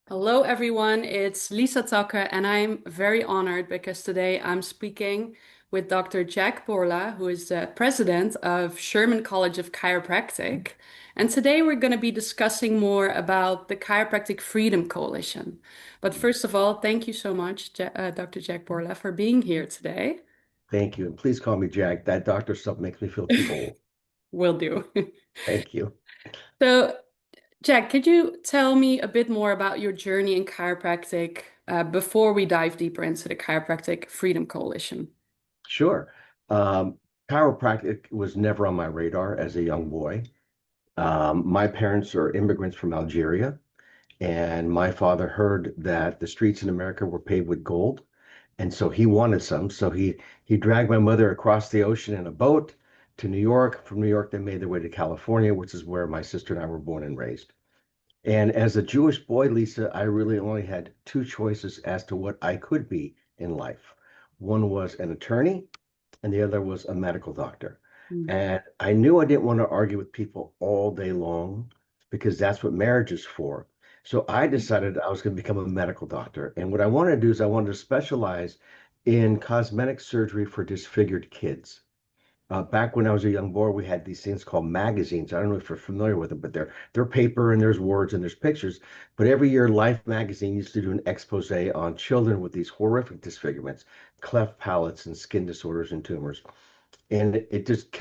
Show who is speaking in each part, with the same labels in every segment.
Speaker 1: Hello, everyone. It's Lisa Tucker, and I'm very honored because today I'm speaking with Dr. Jack Bourla, who is the president of Sherman College of Chiropractic. And today we're going to be discussing more about the Chiropractic Freedom Coalition. But first of all, thank you so much, Dr. Jack Bourla, for being here today.
Speaker 2: Thank you. And please call me Jack. That doctor stuff makes me feel too old.
Speaker 1: Will do.
Speaker 2: Thank you.
Speaker 1: So, Jack, could you tell me a bit more about your journey in chiropractic before we dive deeper into the Chiropractic Freedom Coalition?
Speaker 2: Sure. Um, Chiropractic was never on my radar as a young boy. My parents are immigrants from Algeria, and my father heard that the streets in America were paved with gold, and so he wanted some. So he dragged my mother across the ocean in a boat to New York. From New York, they made their way to California, which is where my sister and I were born and raised. And as a Jewish boy, Lisa, I really only had two choices as to what I could be in life. One was an attorney, and the other was a medical doctor.
Speaker 1: Mm.
Speaker 2: And I knew I didn't want to argue with people all day long because that's what marriage is for. So I decided I was going to become a medical doctor. And what I wanted to do is I wanted to specialize in cosmetic surgery for disfigured kids. Back when I was a young boy, we had these things called magazines. I don't know if you're familiar with them, but they're paper and there's words and there's pictures. But every year, Life magazine used to do an expose on children with these horrific disfigurements, cleft palates and skin disorders and tumors. And it just,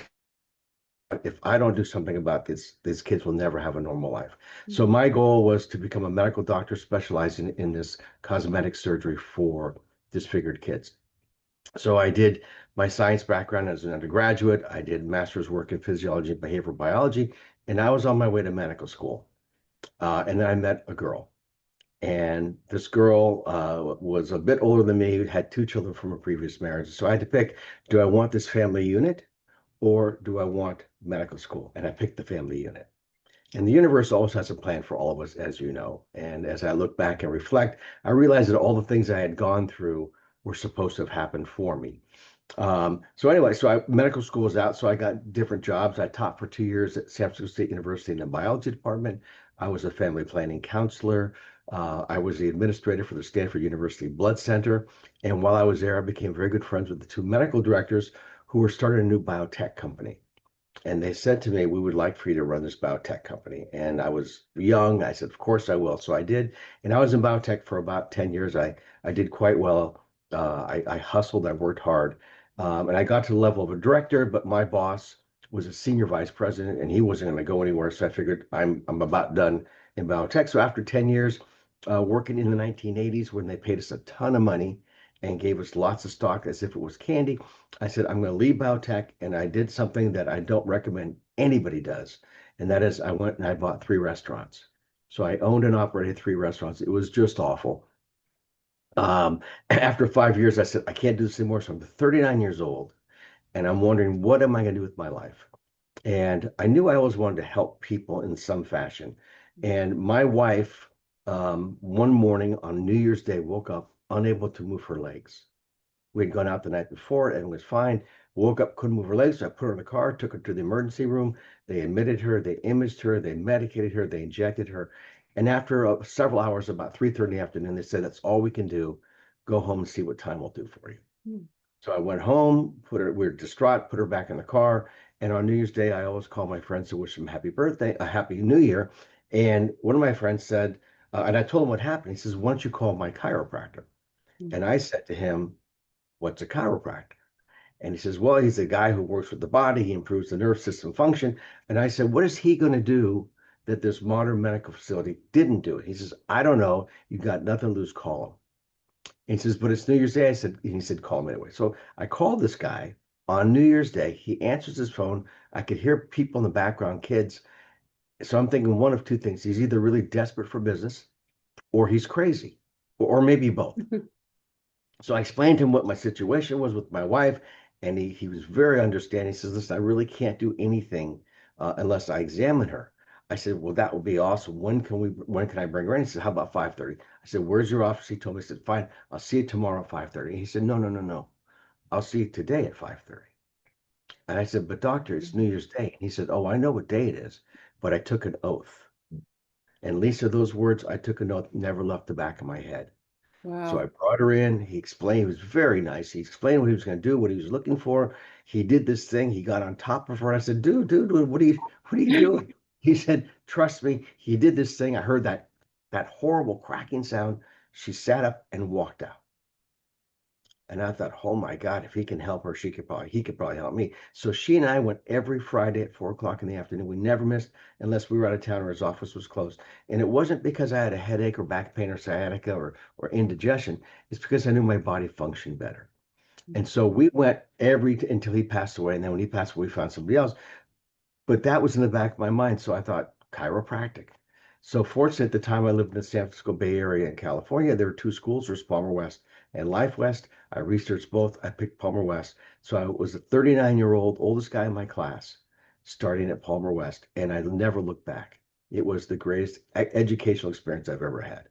Speaker 2: if I don't do something about this, these kids will never have a normal life. So my goal was to become a medical doctor specializing in this cosmetic surgery for disfigured kids. So I did my science background as an undergraduate. I did master's work in physiology and behavioral biology, and I was on my way to medical school. And then I met a girl, and this girl was a bit older than me, had two children from a previous marriage. So I had to pick, do I want this family unit or do I want medical school? And I picked the family unit. And the universe always has a plan for all of us, as you know. And as I look back and reflect, I realized that all the things I had gone through were supposed to have happened for me. So anyway, medical school was out, so I got different jobs. I taught for 2 years at San Francisco State University in the biology department. I was a family planning counselor. I was the administrator for the Stanford University Blood Center. And while I was there, I became very good friends with the two medical directors who were starting a new biotech company. And they said to me, we would like for you to run this biotech company. And I was young. I said, of course I will. So I did. And I was in biotech for about 10 years. I did quite well. I hustled, I worked hard. And I got to the level of a director, but my boss was a senior vice president and he wasn't going to go anywhere. So I figured I'm about done in biotech. So after 10 years, working in the 1980s when they paid us a ton of money and gave us lots of stock as if it was candy, I said, I'm going to leave biotech. And I did something that I don't recommend anybody does. And that is I went and I bought three restaurants. So I owned and operated three restaurants. It was just awful. After 5 years, I said, I can't do this anymore. So I'm 39 years old and I'm wondering, what am I going to do with my life? And I knew I always wanted to help people in some fashion. And my wife, one morning on New Year's Day, woke up unable to move her legs. We had gone out the night before and it was fine. Woke up, couldn't move her legs. So I put her in the car, took her to the emergency room. They admitted her, they imaged her, they medicated her, they injected her. And after several hours, about 3:30 in the afternoon, they said, that's all we can do. Go home and see what time will do for you.
Speaker 1: Mm.
Speaker 2: So I went home, we were distraught, put her back in the car. And on New Year's Day, I always call my friends to wish them happy birthday, a happy new year. And one of my friends said, and I told him what happened. He says, why don't you call my chiropractor?
Speaker 1: Mm.
Speaker 2: And I said to him, what's a chiropractor? And he says, well, he's a guy who works with the body. He improves the nerve system function. And I said, what is he going to do that this modern medical facility didn't do? He says, I don't know. You got nothing to lose. Call him. And he says, but it's New Year's Day. He said, call him anyway. So I called this guy on New Year's Day. He answers his phone. I could hear people in the background, kids. So I'm thinking one of two things. He's either really desperate for business or he's crazy or maybe both. So I explained to him what my situation was with my wife, and he was very understanding. He says, listen, I really can't do anything unless I examine her. I said, well, that would be awesome. When can I bring her in? He said, how about 5:30? I said, where's your office? He told me, he said, fine, I'll see you tomorrow at 5:30. He said, no, no, no, no. I'll see you today at 5:30. And I said, but doctor, it's New Year's Day. And he said, oh, I know what day it is, but I took an oath. And Lisa, those words, I took a note, never left the back of my head. So I
Speaker 1: Wow.
Speaker 2: brought her in. He explained, he was very nice. He explained what he was going to do, what he was looking for. He did this thing. He got on top of her. I said, dude, what are you doing? He said, trust me. He did this thing. I heard that horrible cracking sound. She sat up and walked out. And I thought, oh my God, if he can help her, he could probably help me. So she and I went every Friday at 4 o'clock in the afternoon. We never missed unless we were out of town or his office was closed. And it wasn't because I had a headache or back pain or sciatica or indigestion. It's because I knew my body functioned better. And so we went until he passed away. And then when he passed away, we found somebody else. But that was in the back of my mind. So I thought chiropractic. So fortunate at the time I lived in the San Francisco Bay Area in California, there were two schools, there's Palmer West and Life West. I researched both. I picked Palmer West. So I was a 39-year-old, oldest guy in my class, starting at Palmer West, and I never looked back. It was the greatest educational experience I've ever had.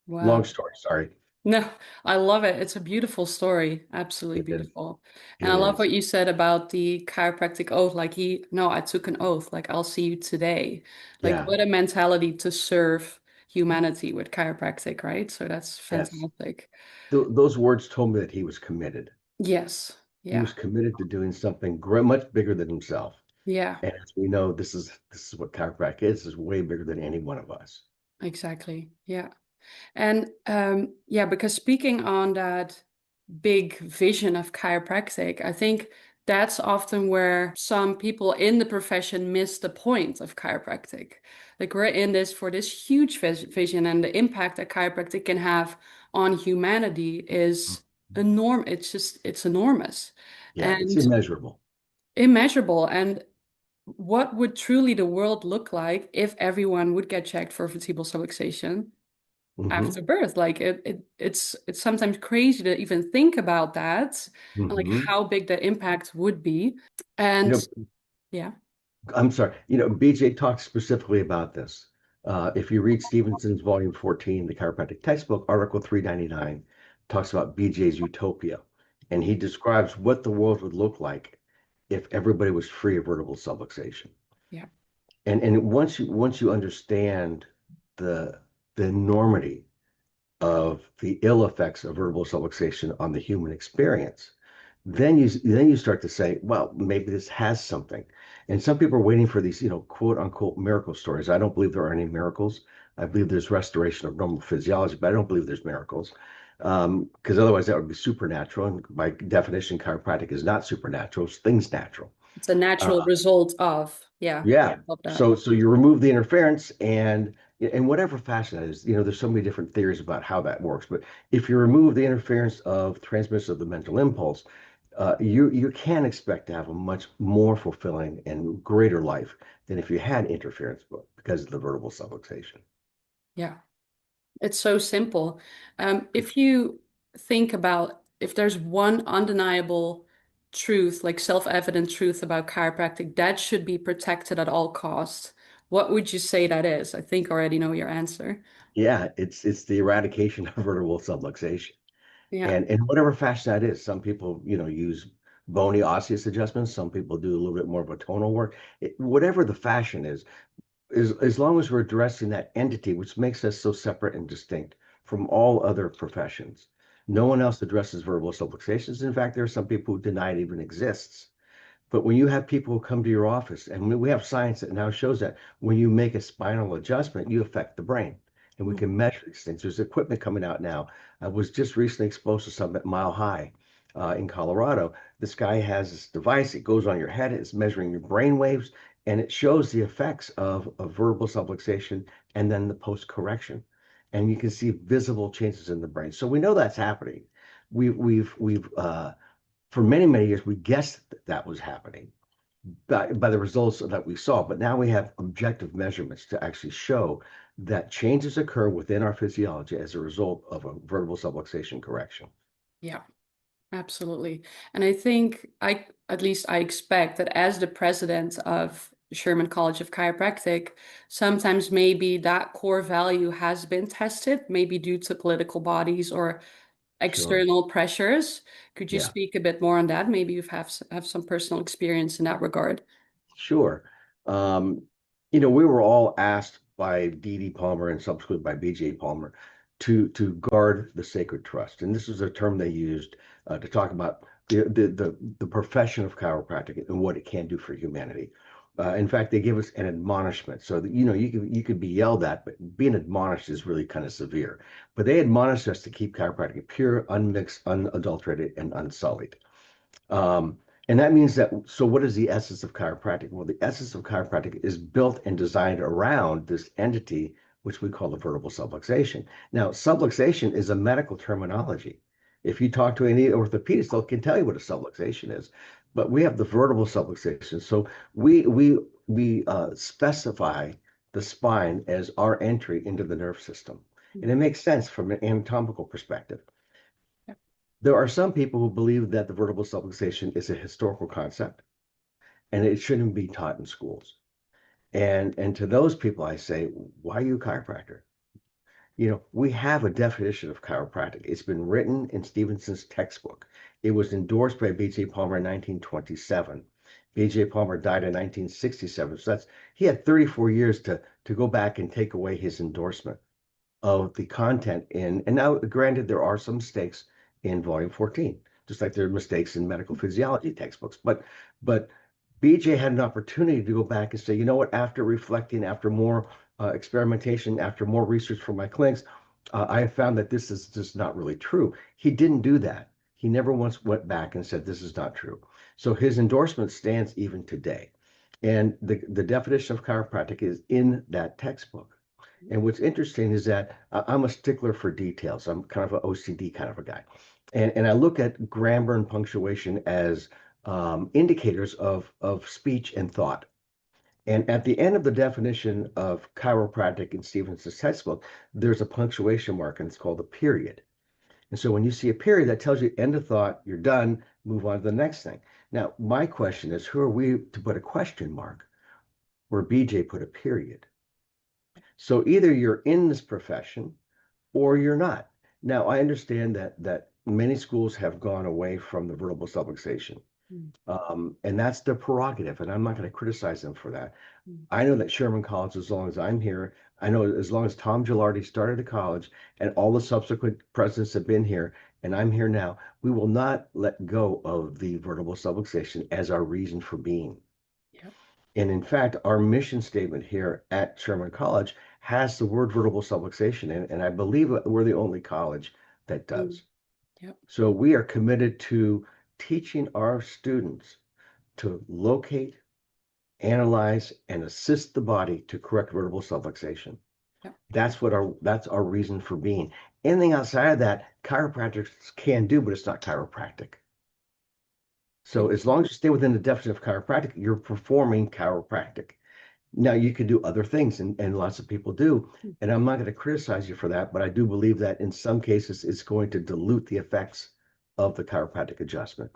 Speaker 2: Long
Speaker 1: Wow.
Speaker 2: story, sorry.
Speaker 1: No, I love it. It's a beautiful story. Absolutely
Speaker 2: It is.
Speaker 1: beautiful. And
Speaker 2: It
Speaker 1: I love
Speaker 2: is.
Speaker 1: what you said about the chiropractic oath. Like no, I took an oath. Like, I'll see you today. Like,
Speaker 2: Yeah.
Speaker 1: what a mentality to serve humanity with chiropractic, right? So that's
Speaker 2: Yes.
Speaker 1: fantastic.
Speaker 2: Those words told me that he was committed.
Speaker 1: Yes.
Speaker 2: He
Speaker 1: Yeah.
Speaker 2: was committed to doing something much bigger than himself.
Speaker 1: Yeah,
Speaker 2: And as we know, this is what chiropractic is. Is way bigger than any one of us.
Speaker 1: exactly. Yeah. And yeah, because speaking on that big vision of chiropractic, I think that's often where some people in the profession miss the point of chiropractic. Like, we're in this for this huge vision, and the impact that chiropractic can have on humanity is enormous. It's enormous
Speaker 2: Yeah, it's
Speaker 1: and
Speaker 2: immeasurable.
Speaker 1: immeasurable. And what would truly the world look like if everyone would get checked for vertebral subluxation
Speaker 2: Hmm.
Speaker 1: after birth? Like, it's sometimes crazy to even think about that, and like
Speaker 2: Hmm.
Speaker 1: how big the impact would be.
Speaker 2: You
Speaker 1: And
Speaker 2: know,
Speaker 1: yeah,
Speaker 2: I'm sorry. BJ talks specifically about this. If you read Stevenson's Volume 14, the chiropractic textbook, Article 399 talks about BJ's utopia, and he describes what the world would look like if everybody was free of vertebral subluxation.
Speaker 1: yeah,
Speaker 2: And once you understand the the enormity of the ill effects of vertebral subluxation on the human experience, then you start to say, well, maybe this has something. And some people are waiting for these, quote unquote miracle stories. I don't believe there are any miracles. I believe there's restoration of normal physiology, but I don't believe there's miracles. Because otherwise that would be supernatural. And by definition, chiropractic is not supernatural, it's things natural.
Speaker 1: it's a natural result of, yeah,
Speaker 2: Yeah.
Speaker 1: of that.
Speaker 2: So you remove the interference and in whatever fashion that is, there's so many different theories about how that works. But if you remove the interference of transmission of the mental impulse, you can expect to have a much more fulfilling and greater life than if you had interference because of the vertebral subluxation.
Speaker 1: Yeah. It's so simple. If you think about, if there's one undeniable truth, like self-evident truth about chiropractic that should be protected at all costs, what would you say that is? I think I already know your answer.
Speaker 2: Yeah, it's the eradication of vertebral subluxation.
Speaker 1: Yeah.
Speaker 2: And in whatever fashion that is, some people, use bony osseous adjustments. Some people do a little bit more of a tonal work. Whatever the fashion is, as long as we're addressing that entity, which makes us so separate and distinct from all other professions. No one else addresses vertebral subluxations. In fact, there are some people who deny it even exists. But when you have people who come to your office, and we have science that now shows that when you make a spinal adjustment, you affect the brain. And we
Speaker 1: Mm.
Speaker 2: can measure these things. There's equipment coming out now. I was just recently exposed to something at Mile High in Colorado. This guy has this device, it goes on your head, it's measuring your brain waves, and it shows the effects of vertebral subluxation and then the post correction. And you can see visible changes in the brain. So we know that's happening. We've for many, many years, we guessed that was happening by the results that we saw. But now we have objective measurements to actually show that changes occur within our physiology as a result of a vertebral subluxation correction.
Speaker 1: Yeah, absolutely. And I think at least I expect that as the president of Sherman College of Chiropractic, sometimes maybe that core value has been tested, maybe due to political bodies or
Speaker 2: Sure.
Speaker 1: external pressures. Could you
Speaker 2: Yeah,
Speaker 1: speak a bit more on that? Maybe you have some personal experience in that regard.
Speaker 2: sure. Um, we were all asked. by D.D. Palmer and subsequently by B.J. Palmer to guard the sacred trust. And this is a term they used to talk about the profession of chiropractic and what it can do for humanity. In fact, they give us an admonishment, so that you could be yelled at, but being admonished is really kind of severe. But they admonish us to keep chiropractic pure, unmixed, unadulterated, and unsullied. Um, and that means that, so what is the essence of chiropractic? Well, the essence of chiropractic is built and designed around this entity, which we call the vertebral subluxation. Now, subluxation is a medical terminology. If you talk to any orthopedist, they can tell you what a subluxation is. But we have the vertebral subluxation. So we specify the spine as our entry into the nerve system. And it makes sense from an anatomical perspective. There are some people who believe that the vertebral subluxation is a historical concept and it shouldn't be taught in schools. And to those people, I say, why are you a chiropractor? We have a definition of chiropractic. It's been written in Stevenson's textbook. It was endorsed by B.J. Palmer in 1927. B.J. Palmer died in 1967. So he had 34 years to go back and take away his endorsement of the content and now granted there are some mistakes in volume 14, just like there are mistakes in medical physiology textbooks. But BJ had an opportunity to go back and say, you know what, after reflecting, after more experimentation, after more research for my clinics, I have found that this is just not really true. He didn't do that. He never once went back and said, this is not true. So his endorsement stands even today. And the definition of chiropractic is in that textbook. And what's interesting is that I'm a stickler for details. I'm kind of an OCD kind of a guy. And I look at grammar and punctuation as indicators of speech and thought. And at the end of the definition of chiropractic in Stevenson's textbook, there's a punctuation mark, and it's called a period. And so when you see a period, that tells you end of thought, you're done, move on to the next thing. Now, my question is, who are we to put a question mark where BJ put a period? So either you're in this profession or you're not. Now, I understand that many schools have gone away from the vertebral subluxation. And that's their prerogative, and I'm not going to criticize them for that. I know that Sherman College, as long as I'm here, I know as long as Tom Gilardi started the college and all the subsequent presidents have been here, and I'm here now, we will not let go of the vertebral subluxation as our reason for being.
Speaker 1: Yep.
Speaker 2: And in fact, our mission statement here at Sherman College has the word vertebral subluxation in it, and I believe we're the only college that does.
Speaker 1: Yep.
Speaker 2: So we are committed to teaching our students to locate, analyze, and assist the body to correct vertebral subluxation.
Speaker 1: Yep.
Speaker 2: That's our reason for being. Anything outside of that, chiropractors can do, but it's not chiropractic. So as long as you stay within the definition of chiropractic, you're performing chiropractic. Now you can do other things, and lots of people do. And I'm not going to criticize you for that, but I do believe that in some cases it's going to dilute the effects of the chiropractic adjustment.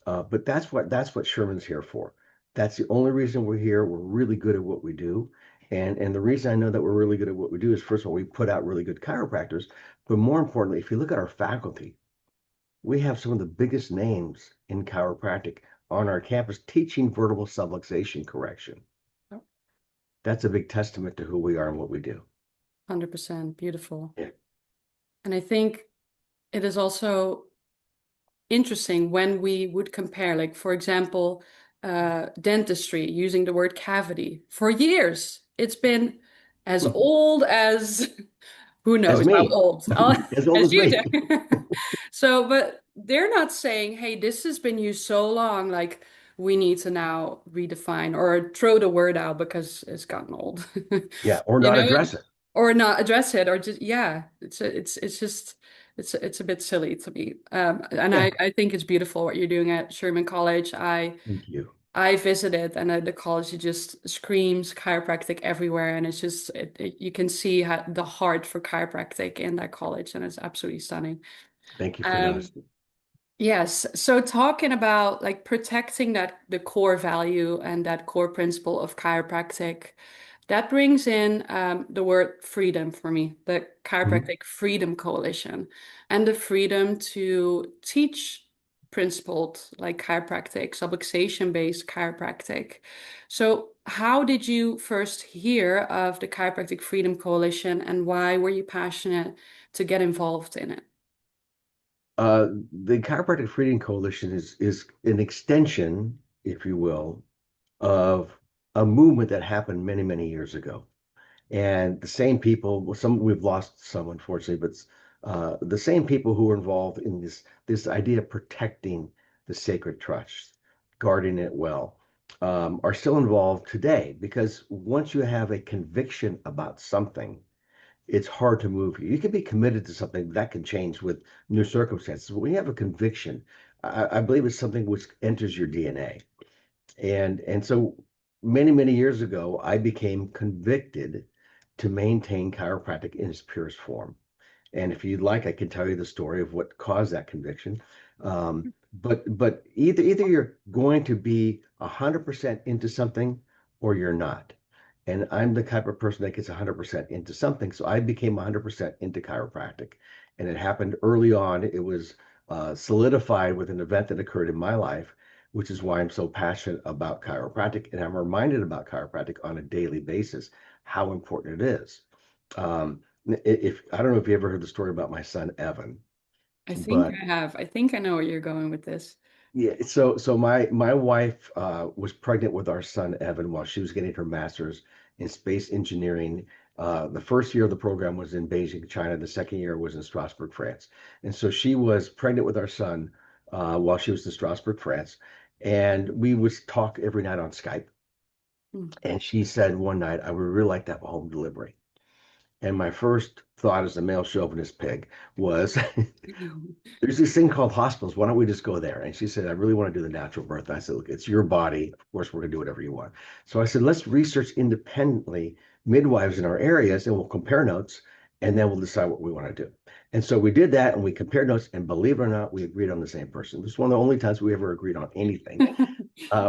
Speaker 2: But that's what Sherman's here for. That's the only reason we're here. We're really good at what we do. And the reason I know that we're really good at what we do is, first of all, we put out really good chiropractors. But more importantly, if you look at our faculty, we have some of the biggest names in chiropractic on our campus teaching vertebral subluxation correction.
Speaker 1: Yep.
Speaker 2: That's a big testament to who we are and what we do.
Speaker 1: 100% beautiful.
Speaker 2: Yeah.
Speaker 1: And I think it is also interesting when we would compare, like, for example, dentistry, using the word cavity. For years, it's been as old as who
Speaker 2: As
Speaker 1: knows how
Speaker 2: me,
Speaker 1: old,
Speaker 2: as old
Speaker 1: as
Speaker 2: as
Speaker 1: you
Speaker 2: me.
Speaker 1: do. So, but they're not saying, hey, this has been used so long, like we need to now redefine or throw the word out because it's gotten old.
Speaker 2: Yeah, or
Speaker 1: You
Speaker 2: not
Speaker 1: know,
Speaker 2: address it.
Speaker 1: or not address it, or just, yeah, it's just it's a bit silly to me. And
Speaker 2: Yeah,
Speaker 1: I think it's beautiful what you're doing at Sherman College.
Speaker 2: thank you.
Speaker 1: I visited, and the college, it just screams chiropractic everywhere, and it's just you can see the heart for chiropractic in that college, and it's absolutely stunning.
Speaker 2: Thank you for
Speaker 1: Um,
Speaker 2: noticing.
Speaker 1: yes, so talking about like protecting the core value and that core principle of chiropractic, that brings in the word freedom for me, the
Speaker 2: Mhm.
Speaker 1: Chiropractic Freedom Coalition, and the freedom to teach principled like chiropractic, subluxation-based chiropractic. So how did you first hear of the Chiropractic Freedom Coalition and why were you passionate to get involved in it?
Speaker 2: The Chiropractic Freedom Coalition is an extension, if you will, of a movement that happened many, many years ago. And the same people, well, some we've lost some unfortunately, but the same people who were involved in this idea of protecting the sacred trust, guarding it well, are still involved today. Because once you have a conviction about something, it's hard to move you. You can be committed to something that can change with new circumstances. But when you have a conviction, I believe it's something which enters your DNA. And so many, many years ago, I became convicted to maintain chiropractic in its purest form. And if you'd like, I can tell you the story of what caused that conviction. But either you're going to be 100% into something or you're not. And I'm the type of person that gets 100% into something. So I became 100% into chiropractic. And it happened early on. It was solidified with an event that occurred in my life, which is why I'm so passionate about chiropractic. And I'm reminded about chiropractic on a daily basis, how important it is. If I don't know if you ever heard the story about my son Evan,
Speaker 1: I think
Speaker 2: but
Speaker 1: I have. I think I know where you're going with this.
Speaker 2: yeah, so my wife was pregnant with our son Evan while she was getting her master's in space engineering. The first year of the program was in Beijing, China. The second year was in Strasbourg, France. And so she was pregnant with our son while she was in Strasbourg, France. And we would talk every night on Skype.
Speaker 1: Mm.
Speaker 2: And she said one night, I would really like to have a home delivery. And my first thought as a male chauvinist pig was, there's this thing called hospitals. Why don't we just go there? And she said, I really want to do the natural birth. And I said, look, it's your body. Of course, we're going to do whatever you want. So I said, let's research independently midwives in our areas and we'll compare notes and then we'll decide what we want to do. And so we did that and we compared notes. And believe it or not, we agreed on the same person. This is one of the only times we ever agreed on anything,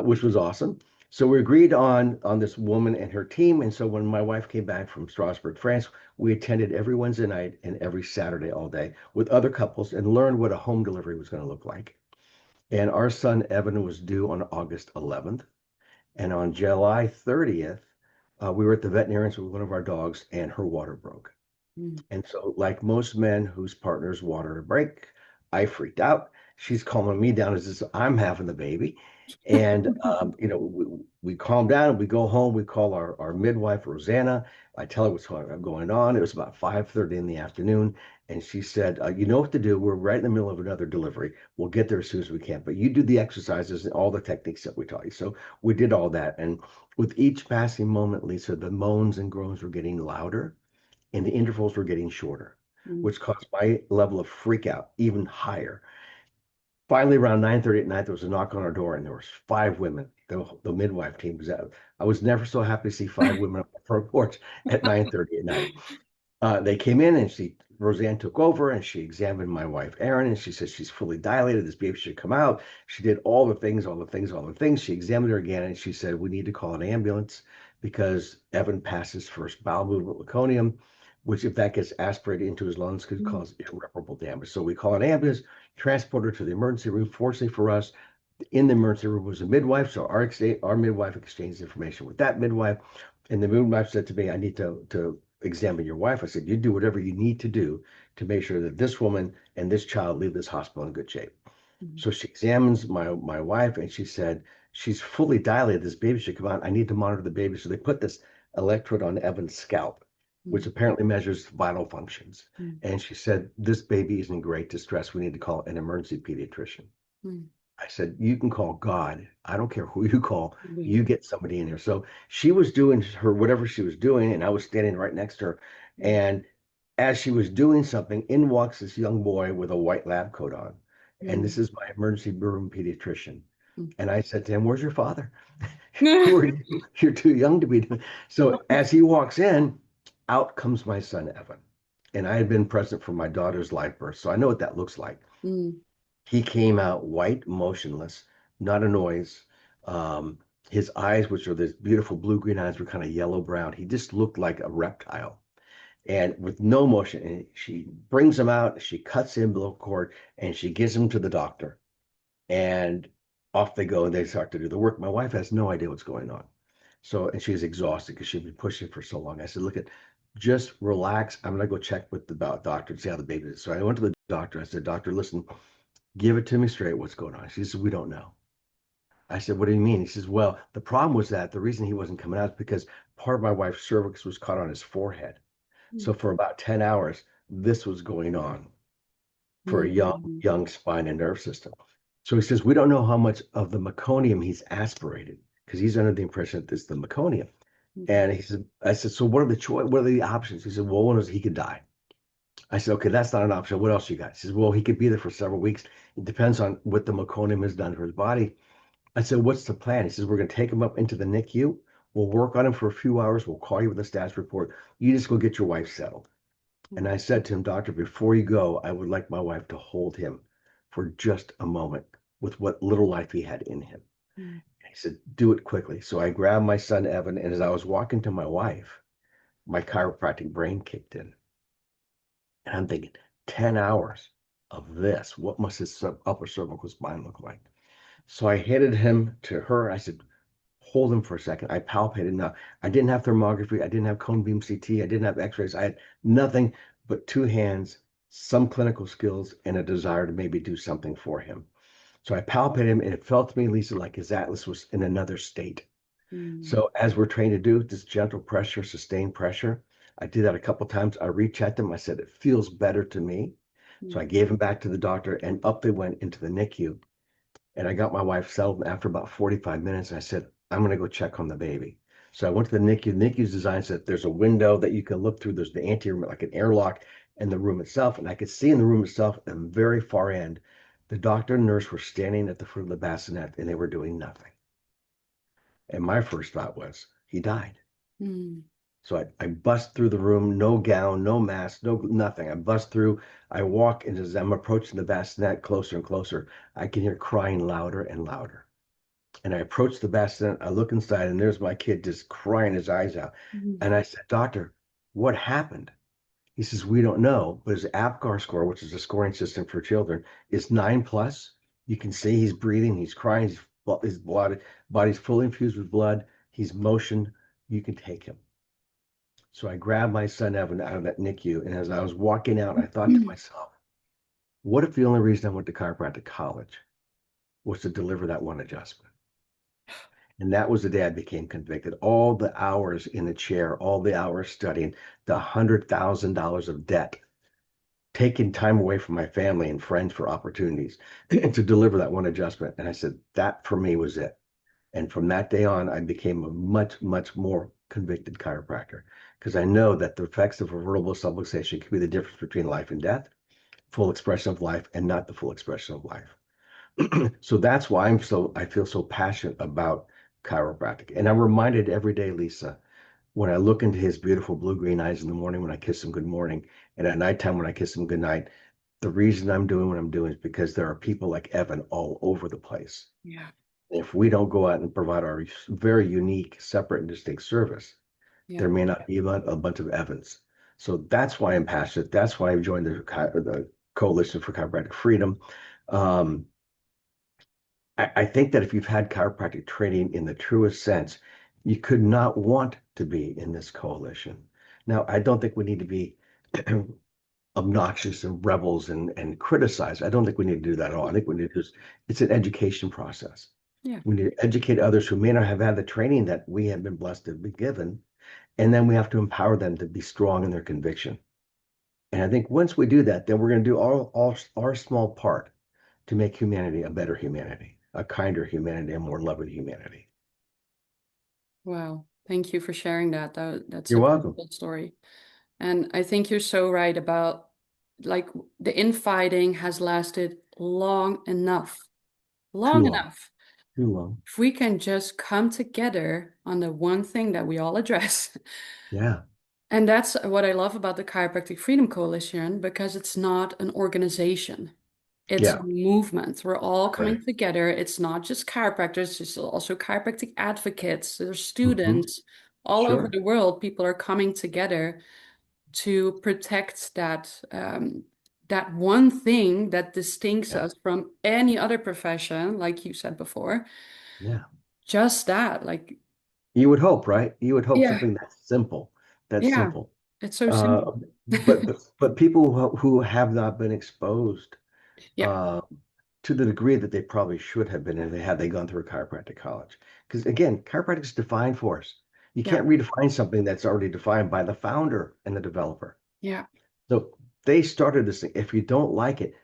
Speaker 2: which was awesome. So we agreed on this woman and her team. And so when my wife came back from Strasbourg, France, we attended every Wednesday night and every Saturday all day with other couples and learned what a home delivery was going to look like. And our son Evan was due on August 11th. And on July 30th, we were at the veterinarian's with one of our dogs and her water broke.
Speaker 1: Mm.
Speaker 2: And so, like most men whose partners water break, I freaked out. She's calming me down as if I'm having the baby. And, we calm down and we go home. We call our midwife, Rosanna. I tell her what's going on. It was about 5:30 in the afternoon. And she said, you know what to do. We're right in the middle of another delivery. We'll get there as soon as we can. But you do the exercises and all the techniques that we taught you. So we did all that. And with each passing moment, Lisa, the moans and groans were getting louder and the intervals were getting shorter,
Speaker 1: Mm.
Speaker 2: which caused my level of freak out even higher. Finally, around 9:30 at night, there was a knock on our door, and there was five women. The midwife team was out. I was never so happy to see five women on the front porch at 9:30 at night. They came in and Roseanne took over and she examined my wife, Erin, and she said she's fully dilated. This baby should come out. She did all the things, all the things, all the things. She examined her again and she said, we need to call an ambulance because Evan passed his first bowel movement meconium, which if that gets aspirated into his lungs could
Speaker 1: Mm.
Speaker 2: cause irreparable damage. So we call an ambulance, transport her to the emergency room. Fortunately for us, in the emergency room was a midwife. So our midwife exchanged information with that midwife. And the midwife said to me, I need to examine your wife. I said, you do whatever you need to do to make sure that this woman and this child leave this hospital in good shape.
Speaker 1: Mm.
Speaker 2: So she examines my wife and she said, she's fully dilated. This baby should come out. I need to monitor the baby. So they put this electrode on Evan's scalp, which
Speaker 1: Mm.
Speaker 2: apparently measures vital functions.
Speaker 1: Mm.
Speaker 2: And she said, this baby is in great distress. We need to call an emergency pediatrician.
Speaker 1: Mm.
Speaker 2: I said, you can call God. I don't care who you call.
Speaker 1: Mm.
Speaker 2: You get somebody in there. So she was doing her whatever she was doing, and I was standing right next to her. And as she was doing something, in walks this young boy with a white lab coat on. And
Speaker 1: Mm.
Speaker 2: this is my emergency room pediatrician.
Speaker 1: Mm.
Speaker 2: And I said to him, where's your father? Who
Speaker 1: Mm.
Speaker 2: are you? You're too young to be doing. So as he walks in, out comes my son, Evan. And I had been present for my daughter's live birth. So I know what that looks like.
Speaker 1: Mm.
Speaker 2: He came out white, motionless, not a noise. Um, his eyes, which are this beautiful blue-green eyes, were kind of yellow-brown. He just looked like a reptile and with no motion. And she brings him out, she cuts the umbilical cord, and she gives him to the doctor. And off they go, and they start to do the work. My wife has no idea what's going on. So, and she was exhausted because she'd been pushing for so long. I said, look at, just relax. I'm going to go check with the doctor and see how the baby is. So I went to the doctor. I said, doctor, listen, give it to me straight. What's going on? She said, we don't know. I said, what do you mean? He says, well, the problem was that the reason he wasn't coming out is because part of my wife's cervix was caught on his forehead. So for about 10 hours, this was going on for a
Speaker 1: Mm-hmm.
Speaker 2: young spine and nerve system. So he says, we don't know how much of the meconium he's aspirated because he's under the impression that this is the meconium. And he said, I said, so what are what are the options? He said, well, one is he could die. I said, okay, that's not an option. What else you got? He says, well, he could be there for several weeks. It depends on what the meconium has done to his body. I said, what's the plan? He says, we're going to take him up into the NICU. We'll work on him for a few hours. We'll call you with a status report. You just go get your wife settled. And I said to him, doctor, before you go, I would like my wife to hold him for just a moment with what little life he had in him. He said, do it quickly. So I grabbed my son, Evan, and as I was walking to my wife, my chiropractic brain kicked in. And I'm thinking, 10 hours of this, what must his upper cervical spine look like? So I headed him to her. I said, hold him for a second. I palpated. Now, I didn't have thermography. I didn't have cone beam CT. I didn't have x-rays. I had nothing but two hands, some clinical skills, and a desire to maybe do something for him. So I palpated him, and it felt to me, Lisa, like his atlas was in another state.
Speaker 1: Mm-hmm.
Speaker 2: So as we're trained to do, this gentle pressure, sustained pressure, I did that a couple of times. I rechecked him. I said, it feels better to me. So I gave him back to the doctor, and up they went into the NICU. And I got my wife settled. And after about 45 minutes, I said, I'm going to go check on the baby. So I went to the NICU. The NICU's designed so that there's a window that you can look through. There's the anteroom, like an airlock, and the room itself. And I could see in the room itself, at the very far end, the doctor and nurse were standing at the foot of the bassinet, and they were doing nothing. And my first thought was, he died.
Speaker 1: Mm-hmm.
Speaker 2: So I bust through the room, no gown, no mask, no nothing. I bust through. I walk, and as I'm approaching the bassinet closer and closer, I can hear crying louder and louder. And I approach the bassinet. I look inside, and there's my kid just crying his eyes out. And I said, doctor, what happened? He says, we don't know, but his APGAR score, which is a scoring system for children, is 9 plus. You can see he's breathing, he's crying, his body's fully infused with blood, he's motion. You can take him. So I grabbed my son Evan out of that NICU, and as I was walking out, I thought to myself, what if the only reason I went to chiropractic college was to deliver that one adjustment? And that was the day I became convicted. All the hours in the chair, all the hours studying, the $100,000 of debt, taking time away from my family and friends for opportunities to deliver that one adjustment. And I said, that for me was it. And from that day on, I became a much, much more convicted chiropractor because I know that the effects of a vertebral subluxation can be the difference between life and death, full expression of life, and not the full expression of life. So that's why I feel so passionate about chiropractic. And I'm reminded every day, Lisa, when I look into his beautiful blue-green eyes in the morning when I kiss him good morning, and at nighttime when I kiss him good night, the reason I'm doing what I'm doing is because there are people like Evan all over the place.
Speaker 1: Yeah.
Speaker 2: If we don't go out and provide our very unique, separate, and distinct service,
Speaker 1: Yeah.
Speaker 2: there may not be a bunch of Evans. So that's why I'm passionate. That's why I've joined the Coalition for Chiropractic Freedom. Um, I think that if you've had chiropractic training in the truest sense, you could not want to be in this coalition. Now, I don't think we need to be obnoxious and rebels and criticize. I don't think we need to do that at all. I think we need to just, it's an education process.
Speaker 1: Yeah.
Speaker 2: We need to educate others who may not have had the training that we have been blessed to be given. And then we have to empower them to be strong in their conviction. And I think once we do that, then we're going to do all our small part to make humanity a better humanity, a kinder humanity, a more loving humanity.
Speaker 1: Wow. Thank you for sharing that. That's
Speaker 2: You're
Speaker 1: a
Speaker 2: welcome.
Speaker 1: beautiful story. And I think you're so right about like the infighting has lasted long enough.
Speaker 2: Too
Speaker 1: Long
Speaker 2: long.
Speaker 1: enough.
Speaker 2: Too long.
Speaker 1: If we can just come together on the one thing that we all address.
Speaker 2: Yeah.
Speaker 1: And that's what I love about the Chiropractic Freedom Coalition because it's not an organization. It's a
Speaker 2: Yeah.
Speaker 1: movement. We're all
Speaker 2: Right.
Speaker 1: coming together. It's not just chiropractors, it's also chiropractic advocates. There's
Speaker 2: Hmm.
Speaker 1: students all over
Speaker 2: Sure.
Speaker 1: the world. People are coming together to protect that one thing that distincts
Speaker 2: Yeah.
Speaker 1: us from any other profession, like you said before.
Speaker 2: Yeah.
Speaker 1: Just that, like
Speaker 2: You would hope, right? You would hope
Speaker 1: Yeah.
Speaker 2: something that's simple. That's
Speaker 1: Yeah.
Speaker 2: simple.
Speaker 1: It's so
Speaker 2: Uh,
Speaker 1: simple.
Speaker 2: but people who have not been exposed
Speaker 1: Yeah.
Speaker 2: uh, to the degree that they probably should have been if they gone through a chiropractic college. Because again, chiropractic is defined for us. You
Speaker 1: Yeah.
Speaker 2: can't redefine something that's already defined by the founder and the developer.
Speaker 1: Yeah.
Speaker 2: So they started this thing. If you don't like it,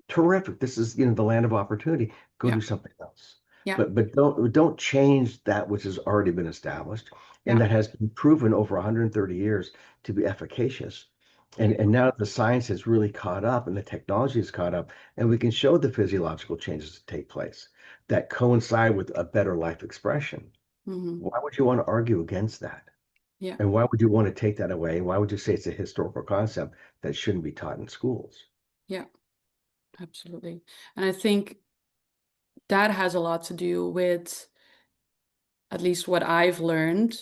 Speaker 2: terrific. This is, the land of opportunity. Go
Speaker 1: Yeah.
Speaker 2: do something else.
Speaker 1: Yeah.
Speaker 2: But don't change that which has already been established and
Speaker 1: Yeah.
Speaker 2: that has been proven over 130 years to be efficacious.
Speaker 1: Yeah.
Speaker 2: And now that the science has really caught up and the technology has caught up, and we can show the physiological changes that take place that coincide with a better life expression.
Speaker 1: Hmm.
Speaker 2: Why would you want to argue against that?
Speaker 1: Yeah.
Speaker 2: And why would you want to take that away? Why would you say it's a historical concept that shouldn't be taught in schools?
Speaker 1: Yeah. Absolutely. And I think that has a lot to do with at least what I've learned,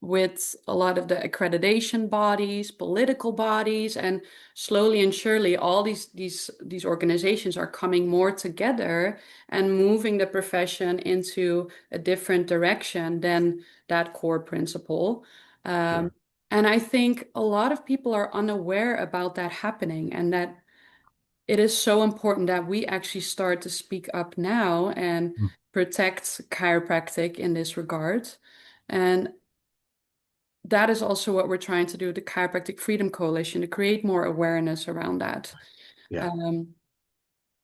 Speaker 1: with a lot of the accreditation bodies, political bodies, and slowly and surely, all these organizations are coming more together and moving the profession into a different direction than that core principle. Um,
Speaker 2: Sure.
Speaker 1: and I think a lot of people are unaware about that happening, and that it is so important that we actually start to speak up now and
Speaker 2: Mm.
Speaker 1: protect chiropractic in this regard. And that is also what we're trying to do with the Chiropractic Freedom Coalition, to create more awareness around that.
Speaker 2: Yeah.
Speaker 1: Um,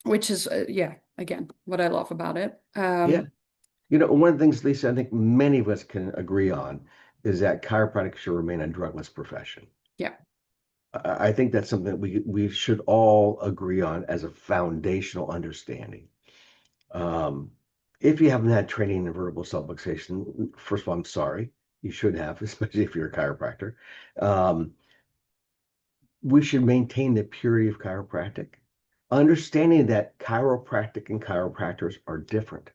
Speaker 1: which is, yeah, again, what I love about it.
Speaker 2: Yeah. One of the things, Lisa, I think many of us can agree on is that chiropractic should remain a drugless profession.
Speaker 1: Yeah.
Speaker 2: I think that's something that we should all agree on as a foundational understanding. Um, if you haven't had training in vertebral subluxation, first of all, I'm sorry. You should have, especially if you're a chiropractor. Um, we should maintain the purity of chiropractic, understanding that chiropractic and chiropractors are different.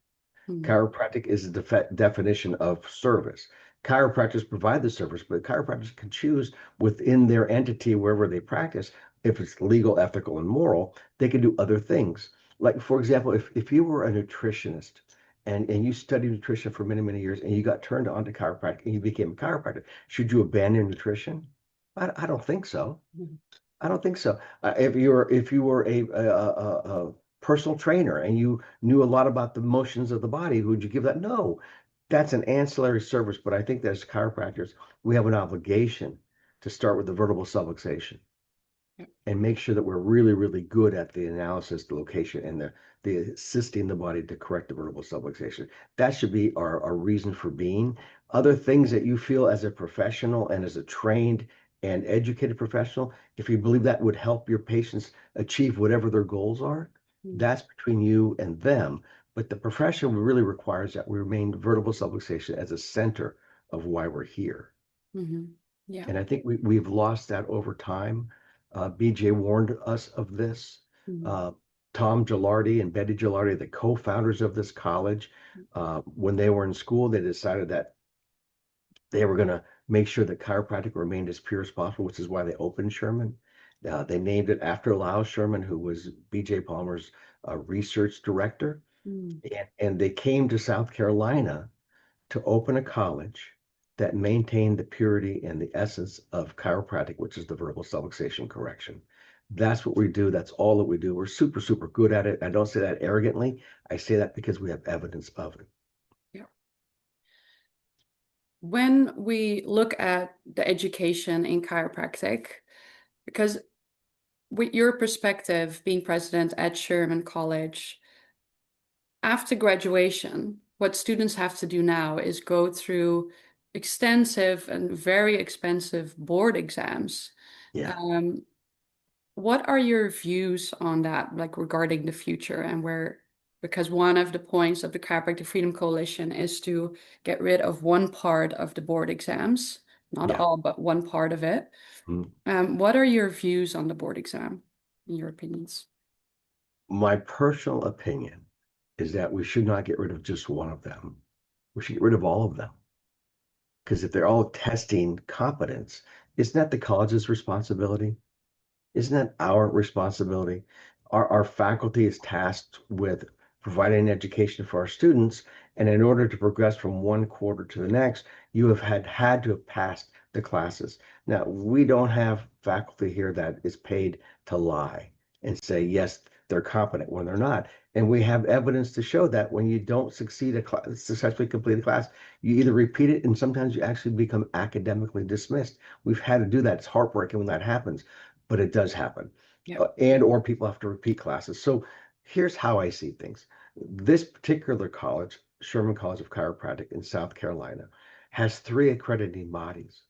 Speaker 1: Mhm.
Speaker 2: Chiropractic is the definition of service. Chiropractors provide the service, but chiropractors can choose within their entity, wherever they practice, if it's legal, ethical, and moral, they can do other things. Like, for example, if you were a nutritionist and you studied nutrition for many, many years and you got turned on to chiropractic and you became a chiropractor, should you abandon nutrition? I don't think so.
Speaker 1: Mhm.
Speaker 2: I don't think so. If you were a personal trainer and you knew a lot about the motions of the body, would you give that? No, that's an ancillary service. But I think that as chiropractors, we have an obligation to start with the vertebral subluxation
Speaker 1: Yeah.
Speaker 2: and make sure that we're really, really good at the analysis, the location, and the assisting the body to correct the vertebral subluxation. That should be our reason for being. Other things that you feel as a professional and as a trained and educated professional, if you believe that would help your patients achieve whatever their goals are,
Speaker 1: Mhm.
Speaker 2: that's between you and them. But the profession really requires that we remain vertebral subluxation as a center of why we're here.
Speaker 1: Mhm. Yeah.
Speaker 2: And I think we've lost that over time. BJ warned us of this.
Speaker 1: Mhm.
Speaker 2: Uh, Tom Gilardi and Betty Gilardi, the co-founders of this college, when they were in school, they decided that they were going to make sure that chiropractic remained as pure as possible, which is why they opened Sherman. They named it after Lyle Sherman, who was BJ Palmer's research director.
Speaker 1: Mhm.
Speaker 2: And they came to South Carolina to open a college that maintained the purity and the essence of chiropractic, which is the verbal subluxation correction. That's what we do. That's all that we do. We're super, super good at it. I don't say that arrogantly. I say that because we have evidence of it.
Speaker 1: Yeah. When we look at the education in chiropractic, because with your perspective, being president at Sherman College, after graduation, what students have to do now is go through extensive and very expensive board exams.
Speaker 2: Yeah.
Speaker 1: Um, what are your views on that, like regarding the future and where, because one of the points of the Chiropractic Freedom Coalition is to get rid of one part of the board exams, not
Speaker 2: Yeah.
Speaker 1: all, but one part of it.
Speaker 2: Mm.
Speaker 1: What are your views on the board exam, in your opinions?
Speaker 2: My personal opinion is that we should not get rid of just one of them. We should get rid of all of them. Because if they're all testing competence, isn't that the college's responsibility? Isn't that our responsibility? Our faculty is tasked with providing education for our students, And in order to progress from one quarter to the next, you have had to have passed the classes. Now, we don't have faculty here that is paid to lie and say, yes, they're competent when they're not. And we have evidence to show that when you don't successfully complete a class, you either repeat it and sometimes you actually become academically dismissed. We've had to do that. It's heartbreaking when that happens, but it does happen.
Speaker 1: Yeah.
Speaker 2: And or people have to repeat classes. So here's how I see things. This particular college, Sherman College of Chiropractic in South Carolina, has three accrediting bodies.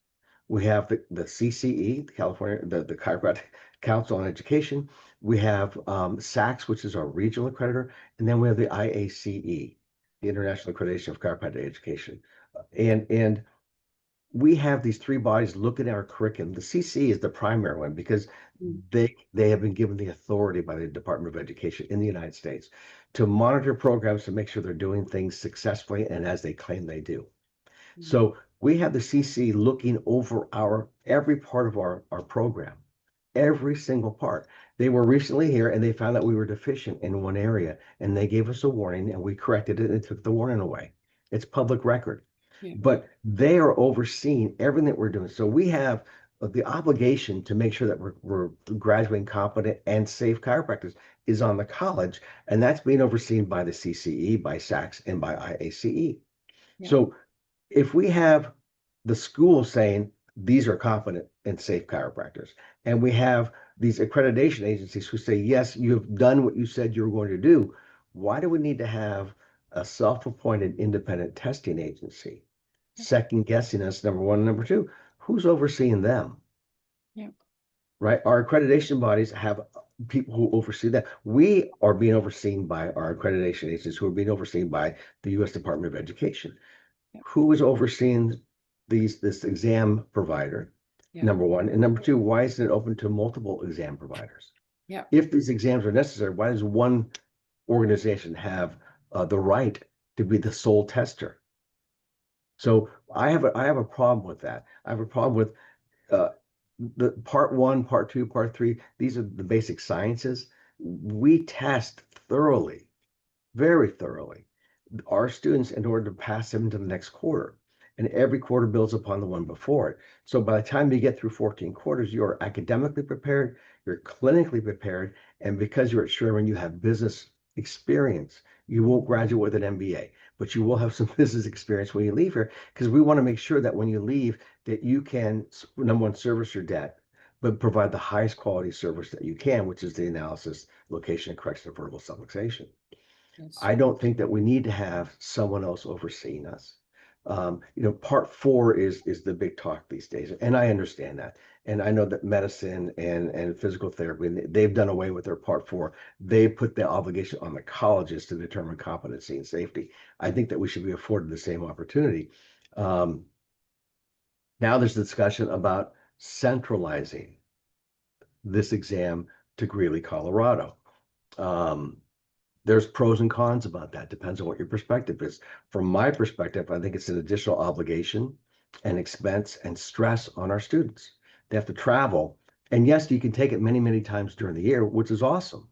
Speaker 2: We have the CCE, the Chiropractic Council on Education. We have SACS, which is our regional accreditor, and then we have the IACE, the International Accreditation of Chiropractic Education. And we have these three bodies looking at our curriculum. The CCE is the primary one because
Speaker 1: Mm.
Speaker 2: they have been given the authority by the Department of Education in the United States to monitor programs to make sure they're doing things successfully and as they claim they do.
Speaker 1: Mm.
Speaker 2: So we have the CC looking over every part of our program, every single part. They were recently here and they found that we were deficient in one area and they gave us a warning and we corrected it and took the warning away. It's public record.
Speaker 1: Yeah.
Speaker 2: But they are overseeing everything that we're doing. So we have the obligation to make sure that we're graduating competent and safe chiropractors is on the college, and that's being overseen by the CCE, by SACS, and by IACE.
Speaker 1: Yeah.
Speaker 2: So if we have the school saying these are competent and safe chiropractors, and we have these accreditation agencies who say, yes, you've done what you said you were going to do, why do we need to have a self-appointed independent testing agency second guessing us, number one? Number two, who's overseeing them?
Speaker 1: Yeah.
Speaker 2: Right? Our accreditation bodies have people who oversee that. We are being overseen by our accreditation agencies who are being overseen by the U.S. Department of Education.
Speaker 1: Yeah.
Speaker 2: Who is overseeing this exam provider?
Speaker 1: Yeah.
Speaker 2: Number one. And number two, why isn't it open to multiple exam providers?
Speaker 1: Yeah.
Speaker 2: If these exams are necessary, why does one organization have the right to be the sole tester? So I have a problem with that. I have a problem with uh, the part one, part two, part three. These are the basic sciences. We test thoroughly, very thoroughly, our students in order to pass them into the next quarter. And every quarter builds upon the one before it. So by the time you get through 14 quarters, you're academically prepared, you're clinically prepared, and because you're at Sherman, you have business experience. You won't graduate with an MBA, but you will have some business experience when you leave here, because we want to make sure that when you leave, that you can, number one, service your debt, but provide the highest quality service that you can, which is the analysis, location, and correction of verbal subluxation.
Speaker 1: Yes.
Speaker 2: I don't think that we need to have someone else overseeing us. Part four is the big talk these days, and I understand that. And I know that medicine and physical therapy, they've done away with their part four. They put the obligation on the colleges to determine competency and safety. I think that we should be afforded the same opportunity. Um, Now there's discussion about centralizing this exam to Greeley, Colorado. Um, there's pros and cons about that. Depends on what your perspective is. From my perspective, I think it's an additional obligation and expense and stress on our students. They have to travel. And yes, you can take it many, many times during the year, which is awesome.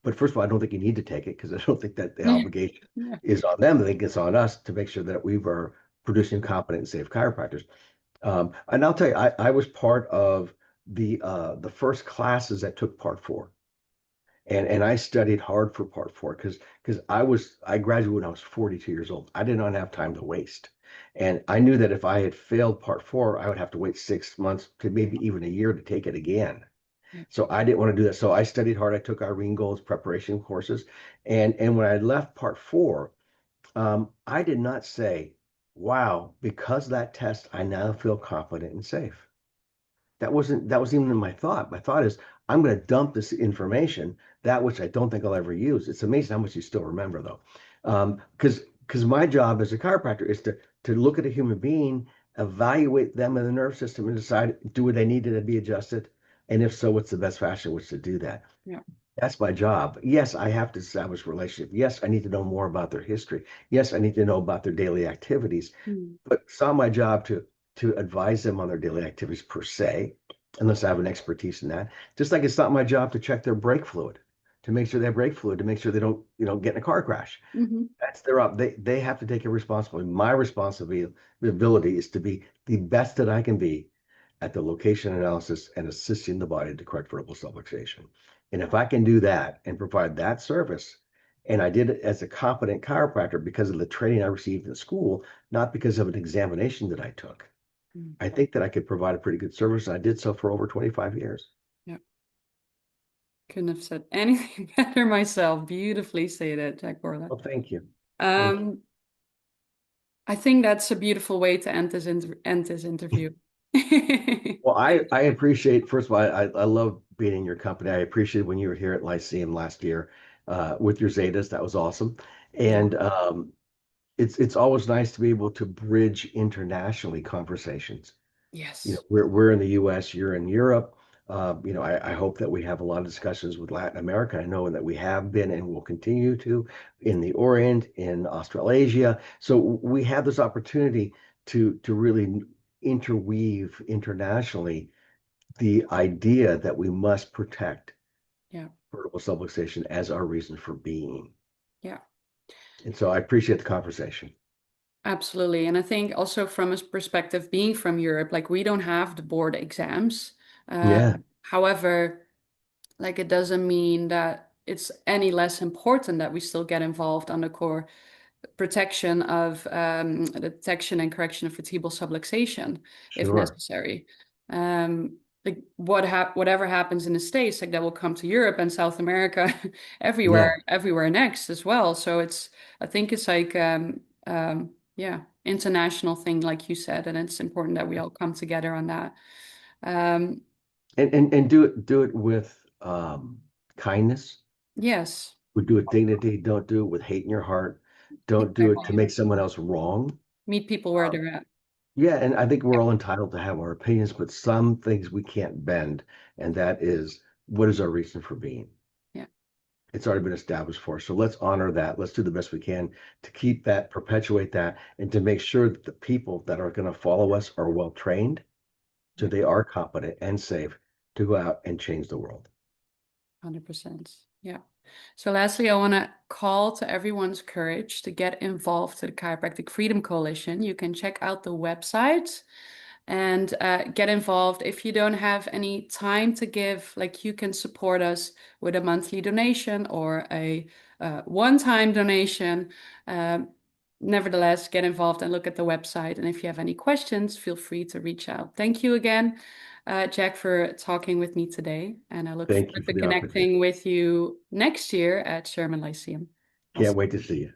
Speaker 2: But first of all, I don't think you need to take it because I don't think that the obligation
Speaker 1: Yeah.
Speaker 2: is on them. I think it's on us to make sure that we are producing competent and safe chiropractors. And I'll tell you, I was part of the first classes that took part four. And I studied hard for part four because I graduated when I was 42 years old. I did not have time to waste. And I knew that if I had failed part four, I would have to wait 6 months to maybe even a year to take it again.
Speaker 1: Yeah.
Speaker 2: So I didn't want to do that. So I studied hard. I took Irene Gold's preparation courses. And when I left part four, I did not say, wow, because of that test, I now feel confident and safe. That wasn't even in my thought. My thought is I'm going to dump this information, that which I don't think I'll ever use. It's amazing how much you still remember though. Because my job as a chiropractor is to look at a human being, evaluate them and the nerve system and decide, do they need to be adjusted? And if so, what's the best fashion in which to do that?
Speaker 1: Yeah.
Speaker 2: That's my job. Yes, I have to establish a relationship. Yes, I need to know more about their history. Yes, I need to know about their daily activities.
Speaker 1: Mm.
Speaker 2: But it's not my job to advise them on their daily activities per se, unless I have an expertise in that. Just like it's not my job to check their brake fluid, to make sure they have brake fluid, to make sure they don't, get in a car crash.
Speaker 1: Hmm.
Speaker 2: That's their up. They have to take a responsibility. My responsibility is to be the best that I can be at the location analysis and assisting the body to correct vertebral subluxation. And if I can do that and provide that service, and I did it as a competent chiropractor because of the training I received in school, not because of an examination that I took, I think that I could provide a pretty good service. And I did so for over 25 years.
Speaker 1: Yeah, couldn't have said anything better myself. Beautifully stated, Jack Bourla.
Speaker 2: Well, thank you. Thank you.
Speaker 1: Um, I think that's a beautiful way to end this interview.
Speaker 2: Well, I appreciate, first of all, I love being in your company. I appreciate when you were here at Lyceum last year with your Zetas. That was awesome.
Speaker 1: Yeah.
Speaker 2: And it's always nice to be able to bridge internationally conversations.
Speaker 1: Yes.
Speaker 2: We're in the US, you're in Europe. I hope that we have a lot of discussions with Latin America. I know that we have been and will continue to in the Orient, in Australasia. So we have this opportunity to really interweave internationally the idea that we must protect
Speaker 1: Yeah.
Speaker 2: vertebral subluxation as our reason for being.
Speaker 1: Yeah.
Speaker 2: And so I appreciate the conversation.
Speaker 1: Absolutely. And I think also from a perspective, being from Europe, like we don't have the board exams. Uh,
Speaker 2: Yeah,
Speaker 1: However, like it doesn't mean that it's any less important that we still get involved on the core protection of the detection and correction of vertebral subluxation if
Speaker 2: sure.
Speaker 1: necessary. Like whatever happens in the States, like that will come to Europe and South America,
Speaker 2: Yeah.
Speaker 1: everywhere next as well. So I think it's like, yeah, international thing, like you said, and it's important that we all come together on that. Um,
Speaker 2: And do it with kindness.
Speaker 1: yes,
Speaker 2: We do it with dignity. Don't do it with hate in your heart. Don't do it to
Speaker 1: exactly.
Speaker 2: make someone else wrong.
Speaker 1: Meet people where they're at.
Speaker 2: Yeah, and I think we're all entitled to have our opinions, but some things we can't bend, and that is what is our reason for being?
Speaker 1: Yeah,
Speaker 2: It's already been established for us. So let's honor that. Let's do the best we can to keep that, perpetuate that, and to make sure that the people that are going to follow us are well trained, so
Speaker 1: yeah.
Speaker 2: they are competent and safe to go out and change the world.
Speaker 1: 100%. Yeah. So lastly, I want to call to everyone's courage to get involved to the Chiropractic Freedom Coalition. You can check out the website and get involved. If you don't have any time to give, like you can support us with a monthly donation or a one-time donation. Um, Nevertheless, get involved and look at the website. And if you have any questions, feel free to reach out. Thank you again, Jack, for talking with me today. And I look
Speaker 2: Thank you
Speaker 1: forward
Speaker 2: for
Speaker 1: to
Speaker 2: the opportunity.
Speaker 1: connecting with you next year at Sherman Lyceum.
Speaker 2: Can't
Speaker 1: Awesome.
Speaker 2: wait to see you.